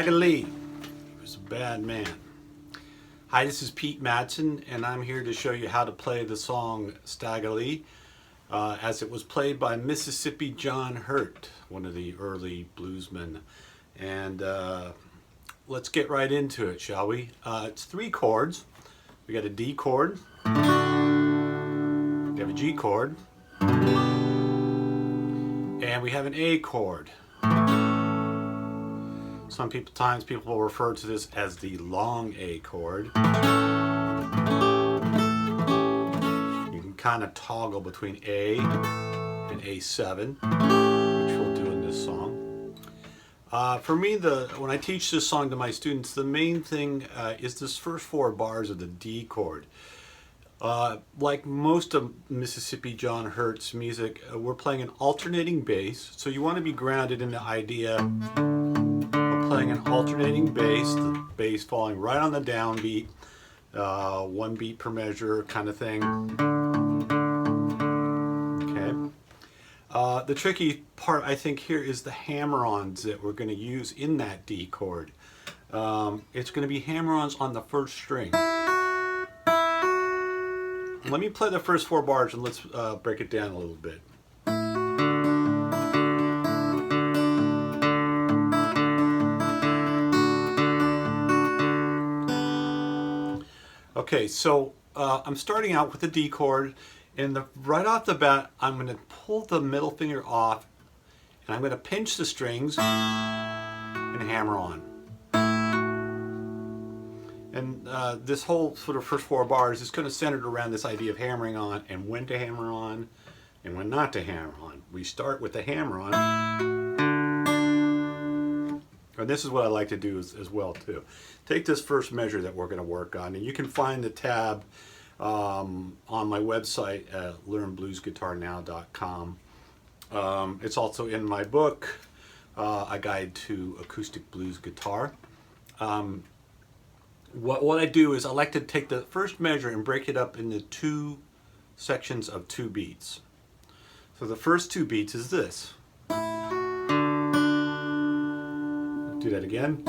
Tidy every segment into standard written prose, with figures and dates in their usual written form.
Stagolee. He was a bad man. Hi, this is Pete Madsen, and I'm here to show you how to play the song Stagolee as it was played by Mississippi John Hurt, one of the early bluesmen. And let's get right into it, shall we? It's 3 chords. We got a D chord, we have a G chord, and we have an A chord. Sometimes people will refer to this as the long A chord. You can kind of toggle between A and A7, which we'll do in this song. For me, when I teach this song to my students, the main thing is this first 4 bars of the D chord. Like most of Mississippi John Hurt's music, we're playing an alternating bass, so you want to be grounded in the idea of playing an alternating bass, the bass falling right on the downbeat, 1 beat per measure kind of thing. Okay. The tricky part, I think, here is the hammer-ons that we're going to use in that D chord. It's going to be hammer-ons on the first string. Let me play the first 4 bars and let's break it down a little bit. Okay, so I'm starting out with the D chord, and right off the bat I'm going to pull the middle finger off and I'm going to pinch the strings and hammer on. And this whole sort of first 4 bars is kind of centered around this idea of hammering on and when to hammer on and when not to hammer on. We start with the hammer on. And this is what I like to do as well too. Take this first measure that we're going to work on, and you can find the tab on my website at learnbluesguitarnow.com. It's also in my book, A Guide to Acoustic Blues Guitar. What I do is I like to take the first measure and break it up into 2 sections of 2 beats. So the first 2 beats is this. Do that again.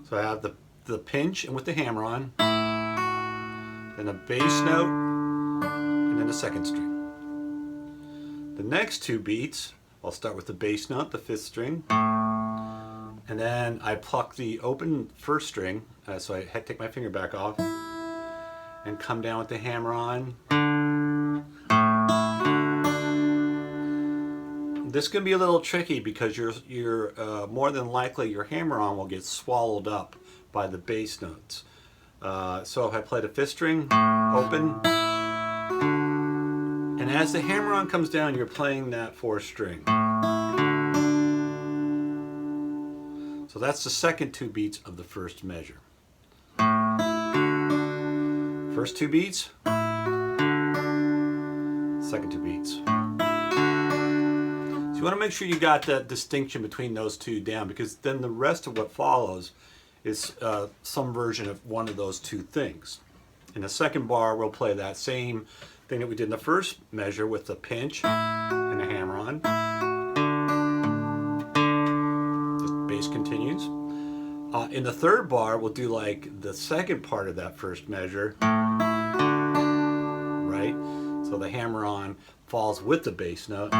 So I have the pinch and with the hammer on, then a bass note, and then a 2nd string. The next 2 beats, I'll start with the bass note, the 5th string, and then I pluck the open 1st string, so I take my finger back off, and come down with the hammer on. This can be a little tricky because you're more than likely your hammer-on will get swallowed up by the bass notes. So if I play the 5th string, open, and as the hammer-on comes down, you're playing that 4th string. So that's the second 2 beats of the first measure. First 2 beats, second 2 beats. You want to make sure you got that distinction between those 2 down, because then the rest of what follows is some version of one of those 2 things. In the second bar, we'll play that same thing that we did in the first measure with the pinch and the hammer on. The bass continues. In the third bar, we'll do like the second part of that first measure, right? So the hammer on falls with the bass note.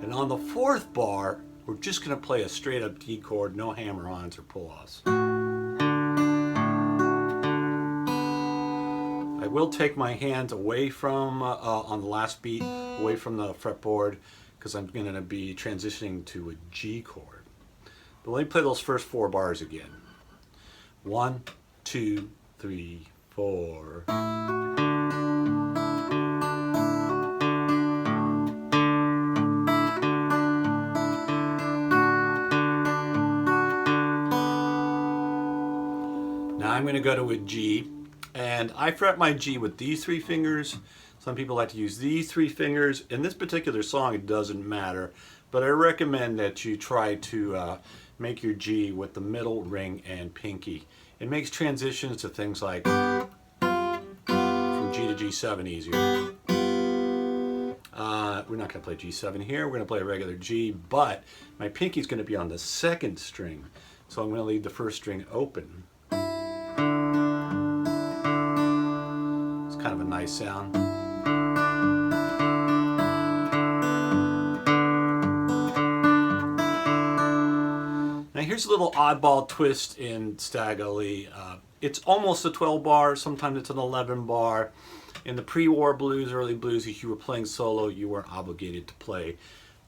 And on the 4th bar, we're just going to play a straight up D chord, no hammer-ons or pull-offs. I will take my hands away from, on the last beat, away from the fretboard, because I'm going to be transitioning to a G chord. But let me play those first 4 bars again. 1, 2, 3, 4. Now I'm going to go to a G, and I fret my G with these 3 fingers. Some people like to use these 3 fingers. In this particular song, it doesn't matter, but I recommend that you try to make your G with the middle ring and pinky. It makes transitions to things like from G to G7 easier. We're not going to play G7 here. We're going to play a regular G, but my pinky's going to be on the second string. So I'm going to leave the first string open. It's kind of a nice sound. Now here's a little oddball twist in Stagolee. It's almost a 12 bar, sometimes it's an 11 bar. In the pre-war blues, early blues, if you were playing solo, you weren't obligated to play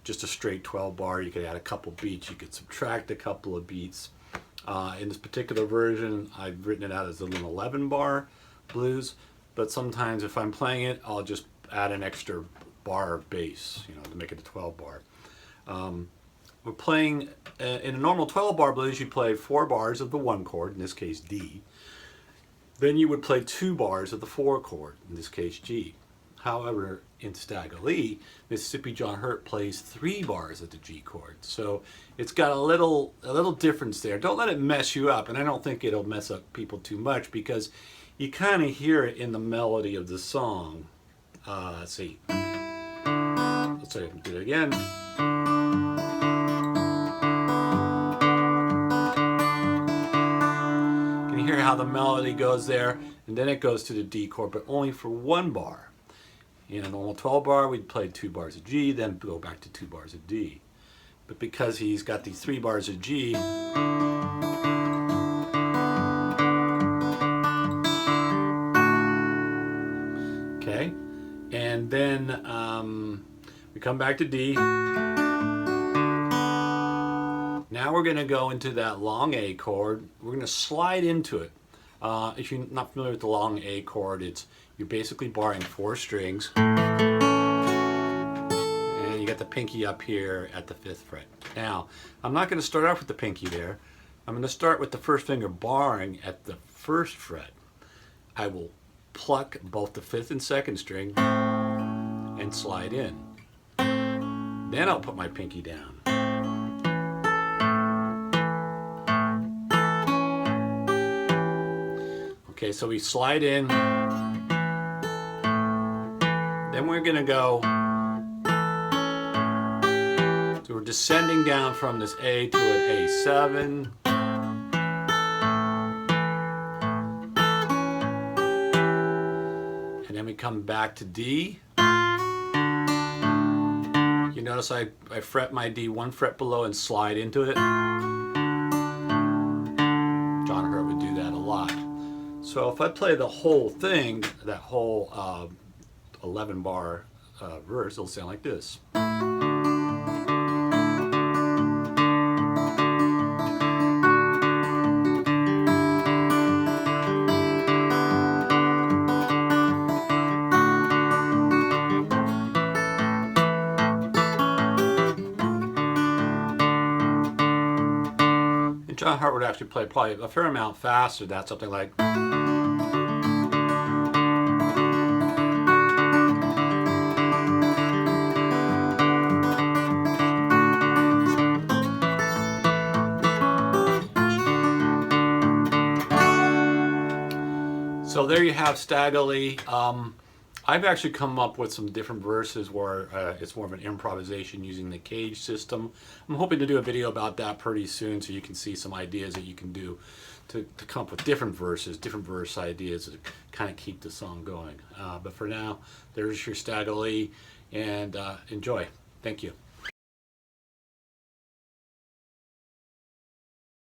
just a straight 12 bar. You could add a couple beats, you could subtract a couple of beats. In this particular version, I've written it out as an 11 bar blues, but sometimes if I'm playing it, I'll just add an extra bar of bass, you know, to make it a 12 bar. We're playing, in a normal 12 bar blues, you play 4 bars of the 1 chord, in this case D. Then you would play 2 bars of the 4 chord, in this case G. However, in Stagolee, Mississippi John Hurt plays 3 bars of the G chord. So it's got a little difference there. Don't let it mess you up, and I don't think it'll mess up people too much because you kind of hear it in the melody of the song. Let's see. Let's do it again. Hear how the melody goes there, and then it goes to the D chord, but only for 1 bar. In a normal 12 bar, we'd play 2 bars of G, then go back to 2 bars of D. But because he's got these 3 bars of G, okay, and then we come back to D. Now we're going to go into that long A chord. We're going to slide into it. If you're not familiar with the long A chord, you're basically barring 4 strings. And you got the pinky up here at the 5th fret. Now, I'm not going to start off with the pinky there. I'm going to start with the first finger barring at the 1st fret. I will pluck both the 5th and 2nd string and slide in. Then I'll put my pinky down. Okay, so we slide in, then we're going to go, so we're descending down from this A to an A7, and then we come back to D. You notice I fret my D 1 fret below and slide into it. John Hurt would do that a lot. So if I play the whole thing, that whole 11 bar verse, it'll sound like this. And John Hart would actually play probably a fair amount faster, that's something like. So there you have Stagolee. I've actually come up with some different verses where it's more of an improvisation using the cage system. I'm hoping to do a video about that pretty soon so you can see some ideas that you can do to come up with different verses, different verse ideas to kind of keep the song going. But for now, there's your Stagolee, and enjoy. Thank you.